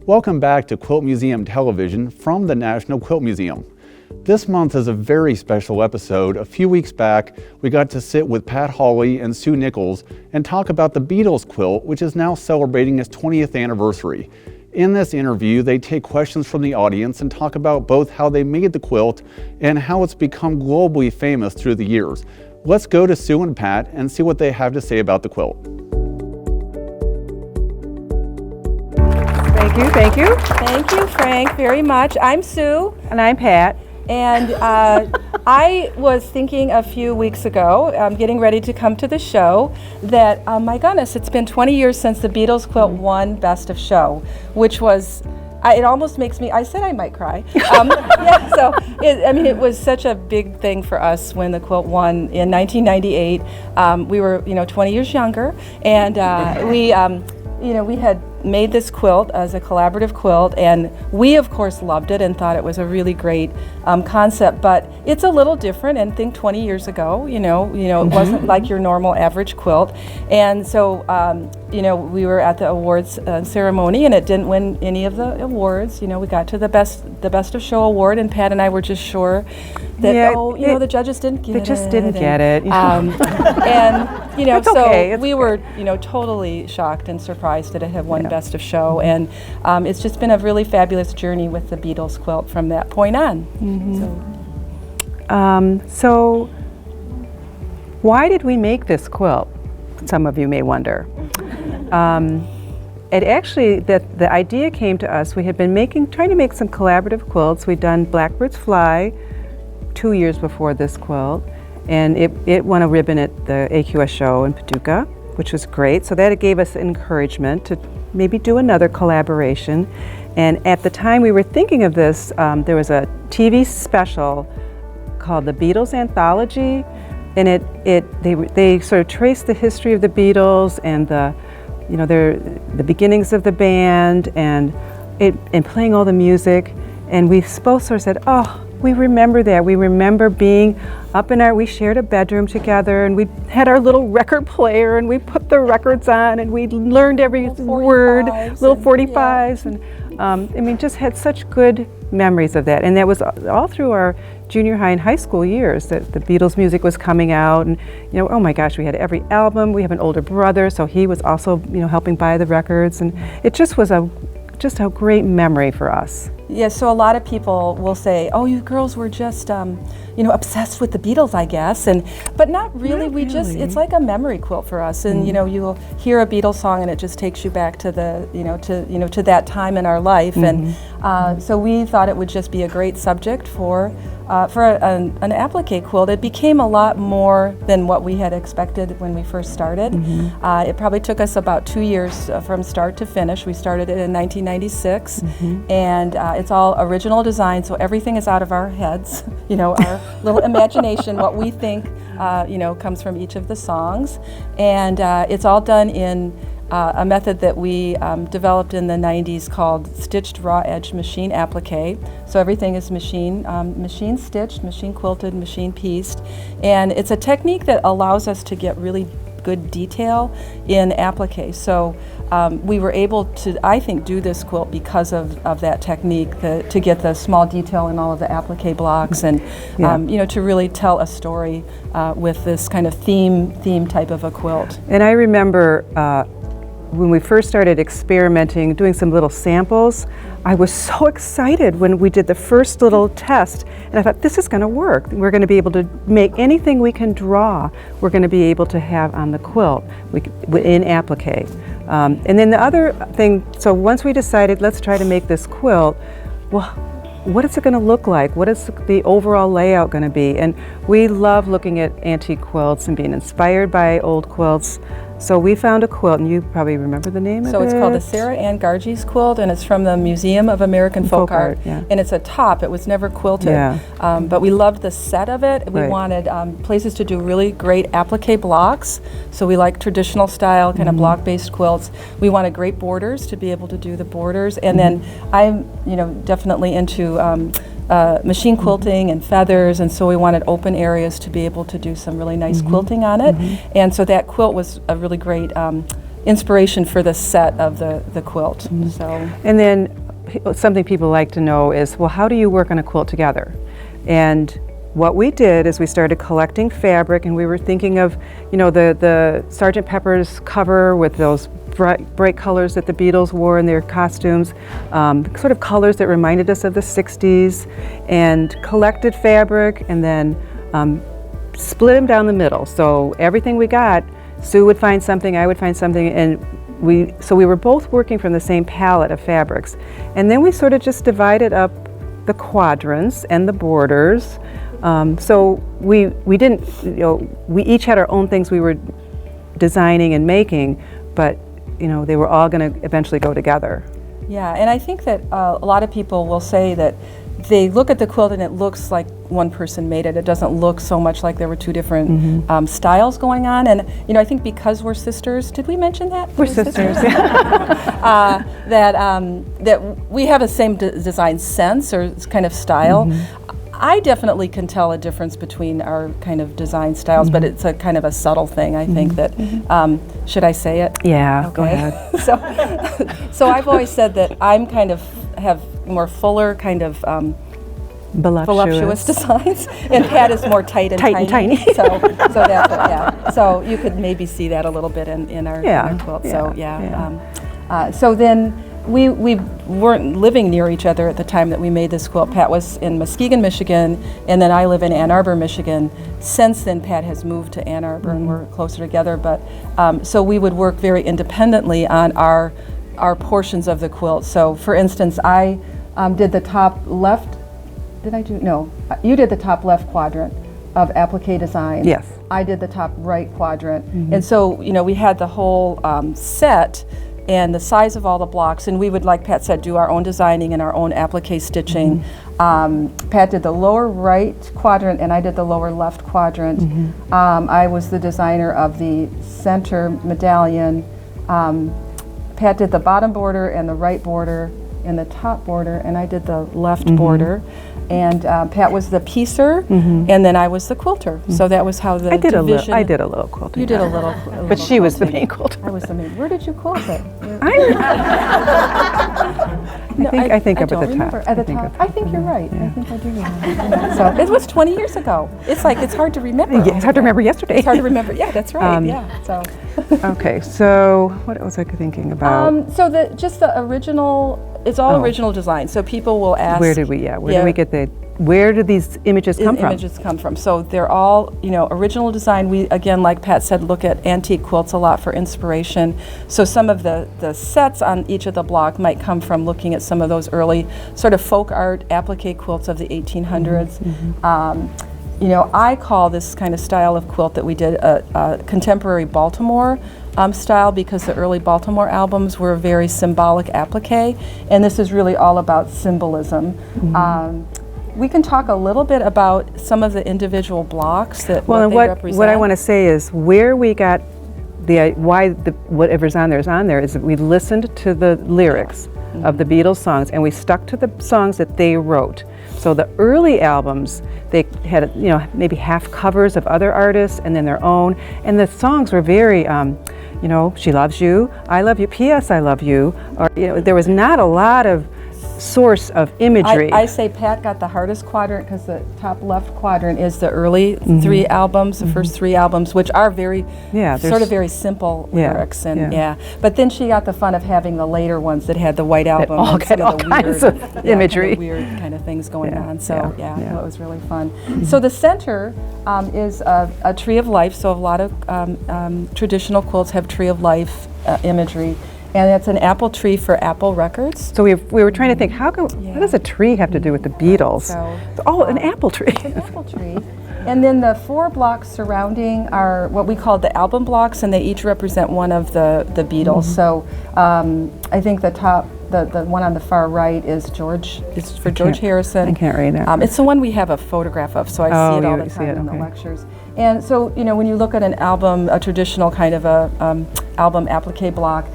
Welcome back to Quilt Museum Television from the National Quilt Museum. This month is a very special episode. A few weeks back, we got to sit with Pat Hawley and Sue Nichols and talk about the Beatles quilt, which is now celebrating its 20th anniversary. In this interview, they take questions from the audience and talk about both how they made the quilt and how it's become globally famous through the years. Let's go to Sue and Pat and see what they have to say about the quilt. Thank you. Thank you, Frank, very much. I'm Sue. And I'm Pat. And I was thinking a few weeks ago, getting ready to come to the show, that, my goodness, it's been 20 years since the Beatles Quilt won Best of Show, which was, it almost makes me, I said I might cry. Yeah, so, it was such a big thing for us when the quilt won in 1998. We were, 20 years younger, and we had made this quilt as a collaborative quilt, and we of course loved it and thought it was a really great concept, but it's a little different. And think 20 years ago, it wasn't like your normal average quilt, and so we were at the awards ceremony, and it didn't win any of the awards. We got to the best of show award, and Pat and I were just sure that the judges didn't get it. They just didn't get it. And so okay. We were totally shocked and surprised that it had won Best of Show, and it's just been a really fabulous journey with the Beatles quilt from that point on. So why did we make this quilt? Some of you may wonder. It actually, the idea came to us. We had been trying to make some collaborative quilts. We'd done Blackbirds Fly 2 years before this quilt, and it won a ribbon at the AQS show in Paducah, which was great. So that gave us encouragement to maybe do another collaboration. And at the time we were thinking of this, there was a TV special called the Beatles Anthology, and they sort of traced the history of the Beatles and the beginnings of the band and playing all the music. And we both sort of said, oh, we remember that. We remember being up we shared a bedroom together, and we had our little record player, and we put the records on, and we learned every word, little 45s, and just had such good memories of that. And that was all through our junior high and high school years that the Beatles music was coming out, and oh my gosh, we had every album. We have an older brother, so he was also helping buy the records, and it just was a great memory for us. Yeah, so a lot of people will say, "Oh, you girls were just, obsessed with the Beatles, I guess," but not really. It's like a memory quilt for us, and you'll hear a Beatles song, and it just takes you back to to that time in our life, and so we thought it would just be a great subject for an applique quilt. It became a lot more than what we had expected when we first started. It probably took us about 2 years from start to finish. We started it in 1996, and it's all original design, so everything is out of our heads, our little imagination, what we think, comes from each of the songs. And it's all done in a method that we developed in the 90s called stitched raw edge machine applique. So everything is machine stitched, machine quilted, machine pieced. And it's a technique that allows us to get really good detail in applique. So we were able to, I think, do this quilt because of that technique, to get the small detail in all of the applique blocks, and to really tell a story with this kind of theme type of a quilt. And I remember when we first started experimenting, doing some little samples, I was so excited when we did the first little test, and I thought, this is going to work. We're going to be able to make anything we can draw, we're going to be able to have on the quilt in applique. And then the other thing, so once we decided, let's try to make this quilt, well, what is it going to look like? What is the overall layout going to be? And we love looking at antique quilts and being inspired by old quilts. So we found a quilt, and you probably remember the name of it? So it's called the Sarah Ann Garges quilt, and it's from the Museum of American Folk Art. And it's a top. It was never quilted. But we loved the set of it. We wanted places to do really great applique blocks. So we like traditional style, kind of block-based quilts. We wanted great borders to be able to do the borders. And then I'm, definitely into machine quilting and feathers, and so we wanted open areas to be able to do some really nice quilting on it. And so that quilt was a really great inspiration for the set of the quilt. So. And then something people like to know is, well, how do you work on a quilt together? And what we did is we started collecting fabric, and we were thinking of, you know, the Sgt. Pepper's cover with those bright colors that the Beatles wore in their costumes, sort of colors that reminded us of the 60s, and collected fabric and then split them down the middle. So everything we got, Sue would find something, I would find something, and we were both working from the same palette of fabrics. And then we sort of just divided up the quadrants and the borders. So we didn't, you know, we each had our own things we were designing and making, but you know, they were all going to eventually go together. Yeah, and I think that a lot of people will say that they look at the quilt and it looks like one person made it. It doesn't look so much like there were two different styles going on. And you know, I think because we're sisters, did we mention that? We're sisters. That we have the same design sense or kind of style. I definitely can tell a difference between our kind of design styles, but it's a kind of a subtle thing. I think that, should I say it? Yeah, okay. Go ahead. So I've always said that I'm kind of have more fuller kind of voluptuous designs, and Pat is more tight and tiny. So that's what, yeah. So you could maybe see that a little bit in our quilt. So so then we weren't living near each other at the time that we made this quilt. Pat was in Muskegon, Michigan, and then I live in Ann Arbor, Michigan. Since then, Pat has moved to Ann Arbor, and we're closer together. But so we would work very independently on our portions of the quilt. So, for instance, I did the top left. Did I do? No, you did the top left quadrant of applique design. Yes. I did the top right quadrant, and so you know we had the whole set and the size of all the blocks, and we would, like Pat said, do our own designing and our own applique stitching. Pat did the lower right quadrant and I did the lower left quadrant. I was the designer of the center medallion. Pat did the bottom border and the right border and the top border, and I did the left border. And Pat was the piecer, and then I was the quilter. So that was how the division. I did a little quilting. You did a little but she was the main quilter. I was the main. Where did you quilt it? I think up at the top. At the top. I think you're right. I think I do remember. So it was 20 years ago. It's like it's hard to remember. Yeah, it's hard to remember yesterday. It's hard to remember. Yeah, that's right. So. Okay. So what was I thinking about? So the original. It's all original design. So people will ask. Where did we get where did these images come from? So they're all, you know, original design. We, again, like Pat said, look at antique quilts a lot for inspiration. So some of the sets on each of the block might come from looking at some of those early sort of folk art applique quilts of the 1800s. You know, I call this kind of style of quilt that we did a contemporary Baltimore style, because the early Baltimore albums were very symbolic applique, and this is really all about symbolism. We can talk a little bit about some of the individual blocks that what they represent. What I want to say is where we got whatever's on there is on there is that we listened to the lyrics of the Beatles songs, and we stuck to the songs that they wrote. So the early albums, they had, you know, maybe half covers of other artists and then their own, and the songs were very, you know, She Loves You, I Love You, P.S. I Love You, or, you know, there was not a lot of source of imagery. I say Pat got the hardest quadrant because the top left quadrant is the early three albums, the first three albums, which are very, sort of very simple lyrics, and But then she got the fun of having the later ones that had the white album all and some all of the kinds weird, of imagery, kind of weird kind of things going on. So it was really fun. So the center is a tree of life. So a lot of traditional quilts have tree of life imagery. And it's an apple tree for Apple Records. So we were trying to think, what does a tree have to do with the Beatles? An apple tree. An apple tree. And then the four blocks surrounding are what we call the album blocks, and they each represent one of the Beatles. So I think the top, the one on the far right is George Harrison. I can't read that. It's the one we have a photograph of, so I see it all the time in the lectures. And so, you know, when you look at an album, a traditional kind of album applique block,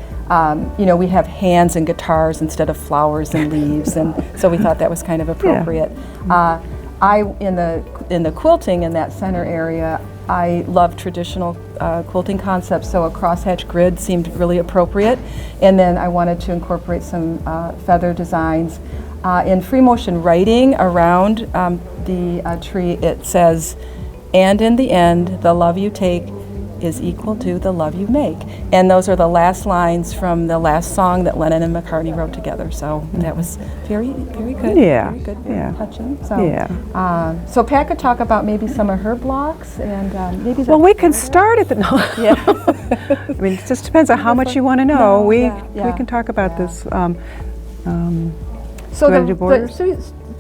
you know, we have hands and guitars instead of flowers and leaves, and so we thought that was kind of appropriate. In the quilting in that center area, I love traditional quilting concepts, so a crosshatch grid seemed really appropriate. And then I wanted to incorporate some feather designs. In free motion writing around the tree, it says, "And in the end, the love you take is equal to the love you make." And those are the last lines from the last song that Lennon and McCartney wrote together. So that was very, very good. Yeah. Very good, Yeah. very touching. So, Yeah. so Pat could talk about maybe some of her blocks and maybe the Well, we can start at the, no. Yeah. I mean, it just depends on how much you want to know. No, We yeah, can talk about yeah. this. So You wanna do borders? so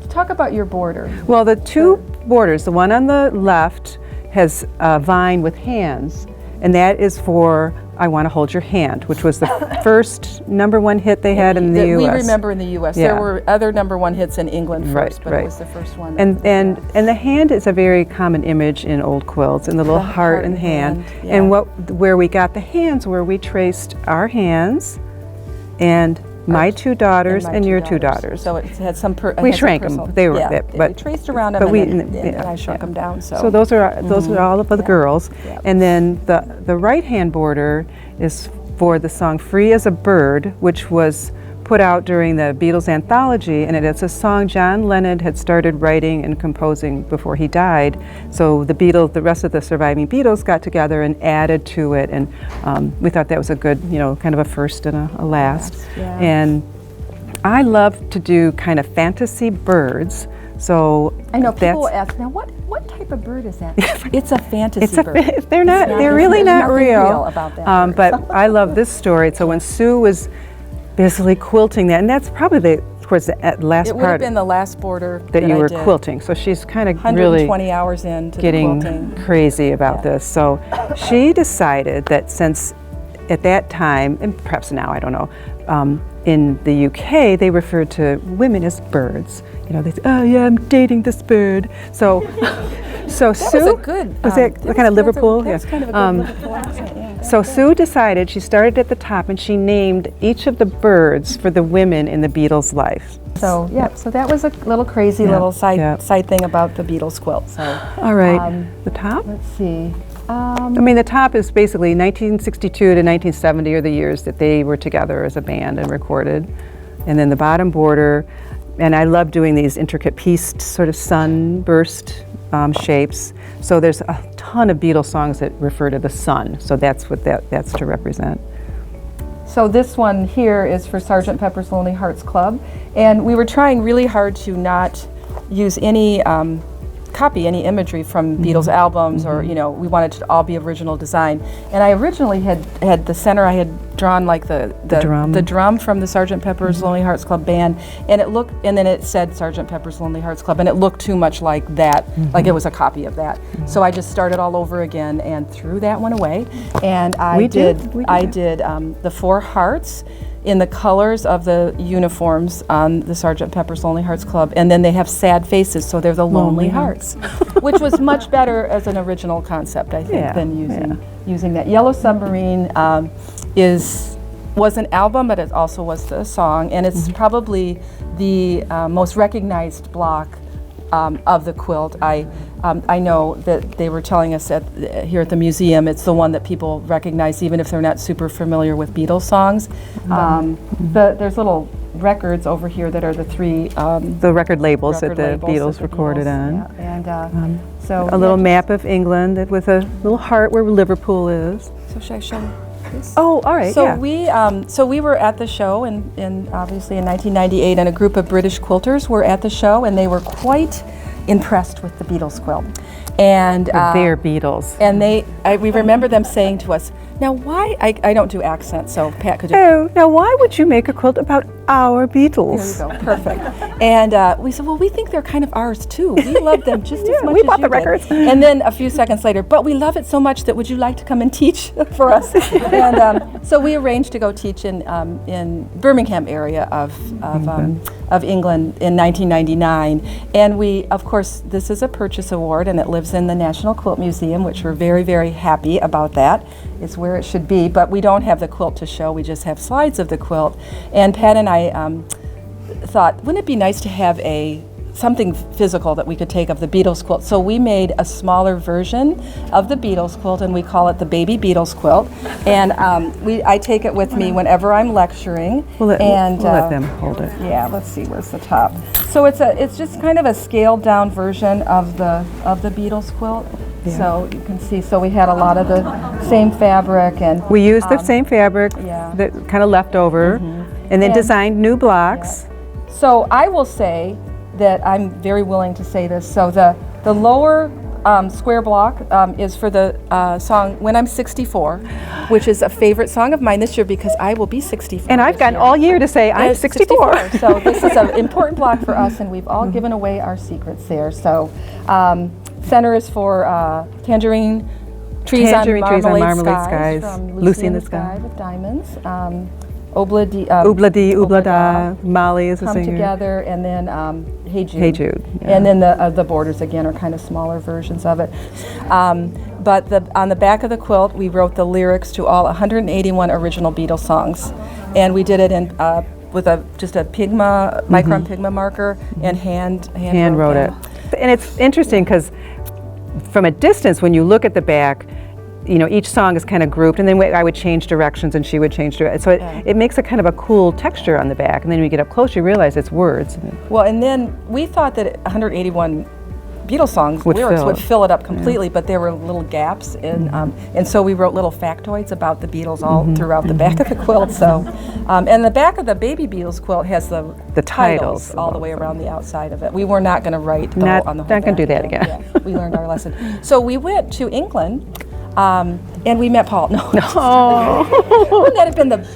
talk about your border. Well, the two borders, the one on the left has a vine with hands, and that is for "I Want to Hold Your Hand," which was the first #1 hit they had in the That U.S. we remember in the U.S. Yeah. There were other #1 hits in England first, Right, but right. it was the first one. And the hand is a very common image in old quilts, and the little The heart and hand. yeah. And where we got the hands, where we traced our hands, and my two daughters my and your two daughters. So it had some. We shrank them. They were, yeah, but we traced around them, but we- and yeah, I shrunk yeah. them down. So, So those are all of the girls. Yeah. And then the right hand border is for the song "Free as a Bird," which was put out during the Beatles Anthology, and it's a song John Lennon had started writing and composing before he died. So the rest of the surviving Beatles got together and added to it, and we thought that was a good, kind of a first and a last. Yeah. And I love to do kind of fantasy birds. So I know people that's- ask now, what type of bird is that? It's a fantasy It's a, bird. they're not. They're really there's not nothing real. about that bird. But I love this story. So when Sue was basically quilting that, and that's probably towards the last It would have part been the last border that you I were did. quilting. So she's kind of 120 really hours into getting the quilting. crazy about Yeah. this. So she decided that since at that time, and perhaps now, I don't know, in the UK, they referred to women as birds. They say, "Oh yeah, I'm dating this bird." So, so Sue, was a good. was that kind of Liverpool? That's kind of a good Liverpool accent. Yeah. So Sue decided, she started at the top, and she named each of the birds for the women in the Beatles' life. So yeah, so that was a little crazy Yeah, little side yeah. thing about the Beatles quilt. So All right, the top? let's see. I mean, the top is basically 1962 to 1970 are the years that they were together as a band and recorded. And then the bottom border, and I love doing these intricate pieced sort of sunburst shapes. So there's a ton of Beatles songs that refer to the sun. So that's what that's to represent. So this one here is for Sgt. Pepper's Lonely Hearts Club, and we were trying really hard to not use any copy any imagery from Beatles albums, or we wanted it to all be original design. And I originally had the center, I had drawn like the drum from the Sgt. Pepper's Lonely Hearts Club band, and then it said Sgt. Pepper's Lonely Hearts Club, and it looked too much like that, like it was a copy of that. So I just started all over again and threw that one away, and I did the 4 hearts in the colors of the uniforms on the Sgt. Pepper's Lonely Hearts Club, and then they have sad faces, so they're the Lonely Hearts, which was much better as an original concept, I think, than using that. Yellow Submarine was an album, but it also was the song, and it's probably the most recognized block of the quilt. I know that they were telling us here at the museum, it's the one that people recognize even if they're not super familiar with Beatles songs. There's little records over here that are the 3 The record labels that the labels Beatles that the recorded Beatles, on. yeah. And so A little map of England with a little heart where Liverpool is. So should I show this? Oh, all right, So yeah. we were at the show in obviously in 1998, and a group of British quilters were at the show, and they were quite impressed with the Beatles quilt. And They're Beatles. And we remember them saying to us, "Now why?" I don't do accents, so Pat could. Oh, now why would you make a quilt about our Beatles? There you go, perfect. And we said, "Well, we think they're kind of ours too. We love them just as much we as bought you the did." records. And then a few seconds later, "But we love it so much that would you like to come and teach for us?" And so we arranged to go teach in Birmingham area of England in 1999. And we, of course, this is a purchase award, and it lives in the National Quilt Museum, which we're very, very happy about that. It's where it should be, but we don't have the quilt to show. We just have slides of the quilt. And Pat and I thought, wouldn't it be nice to have a something physical that we could take of the Beatles quilt. So we made a smaller version of the Beatles quilt, and we call it the Baby Beatles quilt. And I take it with me whenever I'm lecturing. We'll let them hold it. Yeah, let's see, where's the top? So it's just kind of a scaled down version of the Beatles quilt. Yeah. So you can see, so we had a lot of the same fabric, and we used the same fabric that kind of left over, and then designed new blocks. Yeah. So I will say that I'm very willing to say this. So the lower square block is for the song When I'm 64, which is a favorite song of mine this year because I will be 64. And I've gotten all year to say I'm 64. So this is an important block for us, and we've all given away our secrets there. So center is for Tangerine Trees on Marmalade Skies from Lucy in the Sky with Diamonds. Oobla-dee, oobla-da, Molly is a singer. Come Together, and then Hey Jude. Hey Jude. Yeah. And then the borders again are kind of smaller versions of it. But on the back of the quilt, we wrote the lyrics to all 181 original Beatles songs, and we did it in with just a Pigma Micron Pigma marker and hand wrote it. And it's interesting because from a distance, when you look at the back, you know, each song is kind of grouped, and then I would change directions and she would change directions. So it makes a kind of a cool texture on the back, and then when you get up close, you realize it's words. Well, and then we thought that 181 Beatles songs lyrics would fill it up completely, but there were little gaps, and so we wrote little factoids about the Beatles all throughout the back of the quilt. So, and the back of the Baby Beatles quilt has the titles all the way around the outside of it. We were not going to write on the whole Not going to do that again. Yeah, we learned our lesson. So we went to England. And we met Paul. No. Wouldn't that have been the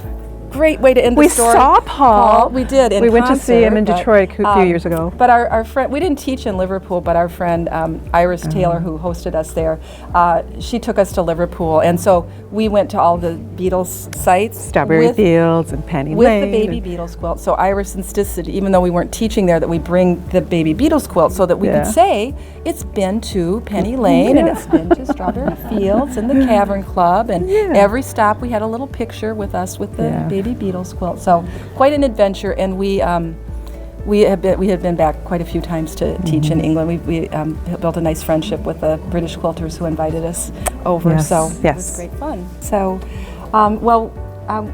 great way to end the story? We saw Paul. We did. We went to see him in Detroit a few years ago. But our friend, we didn't teach in Liverpool, but our friend Iris Taylor, who hosted us there, she took us to Liverpool, and so we went to all the Beatles sites. Strawberry Fields and Penny with Lane. The Baby Beatles quilt. So Iris insisted, even though we weren't teaching there, that we bring the Baby Beatles quilt so that we could say it's been to Penny Lane and it's been to Strawberry Fields and the Cavern Club, and every stop we had a little picture with us with the Baby Beatles quilt. So quite an adventure, and we had been back quite a few times to teach in England. We built a nice friendship with the British quilters who invited us over. So it was great fun. So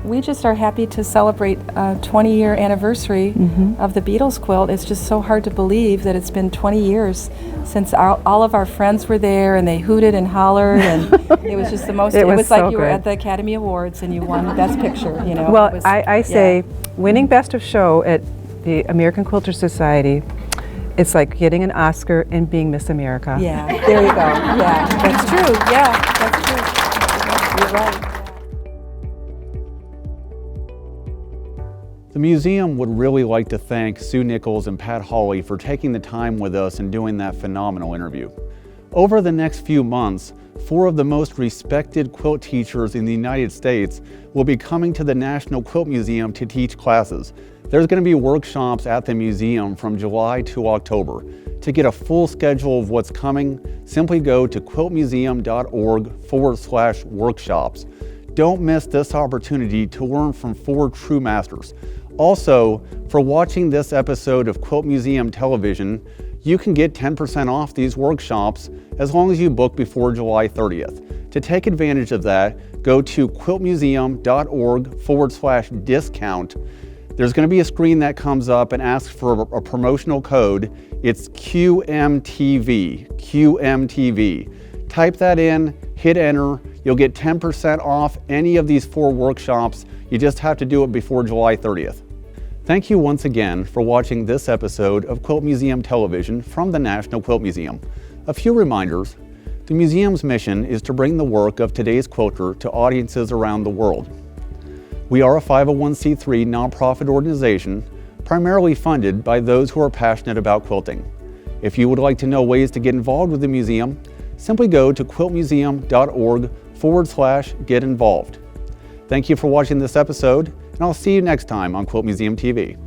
we just are happy to celebrate a 20-year anniversary of the Beatles quilt. It's just so hard to believe that it's been 20 years since all of our friends were there, and they hooted and hollered, and it was just the most. It was like you were at the Academy Awards and you won Best Picture. You know. Well, I say winning Best of Show at the American Quilter Society, it's like getting an Oscar and being Miss America. Yeah, there you go. Yeah, that's true. Yeah, that's true. You're right. The museum would really like to thank Sue Nichols and Pat Hawley for taking the time with us and doing that phenomenal interview. Over the next few months, 4 of the most respected quilt teachers in the United States will be coming to the National Quilt Museum to teach classes. There's going to be workshops at the museum from July to October. To get a full schedule of what's coming, simply go to quiltmuseum.org/workshops. Don't miss this opportunity to learn from 4 true masters. Also, for watching this episode of Quilt Museum Television, you can get 10% off these workshops as long as you book before July 30th. To take advantage of that, go to quiltmuseum.org/discount. There's going to be a screen that comes up and asks for a promotional code. It's QMTV. Type that in, hit enter. You'll get 10% off any of these 4 workshops. You just have to do it before July 30th. Thank you once again for watching this episode of Quilt Museum Television from the National Quilt Museum. A few reminders. The museum's mission is to bring the work of today's quilter to audiences around the world. We are a 501c3 nonprofit organization, primarily funded by those who are passionate about quilting. If you would like to know ways to get involved with the museum, simply go to quiltmuseum.org/get involved. Thank you for watching this episode, and I'll see you next time on Quilt Museum TV.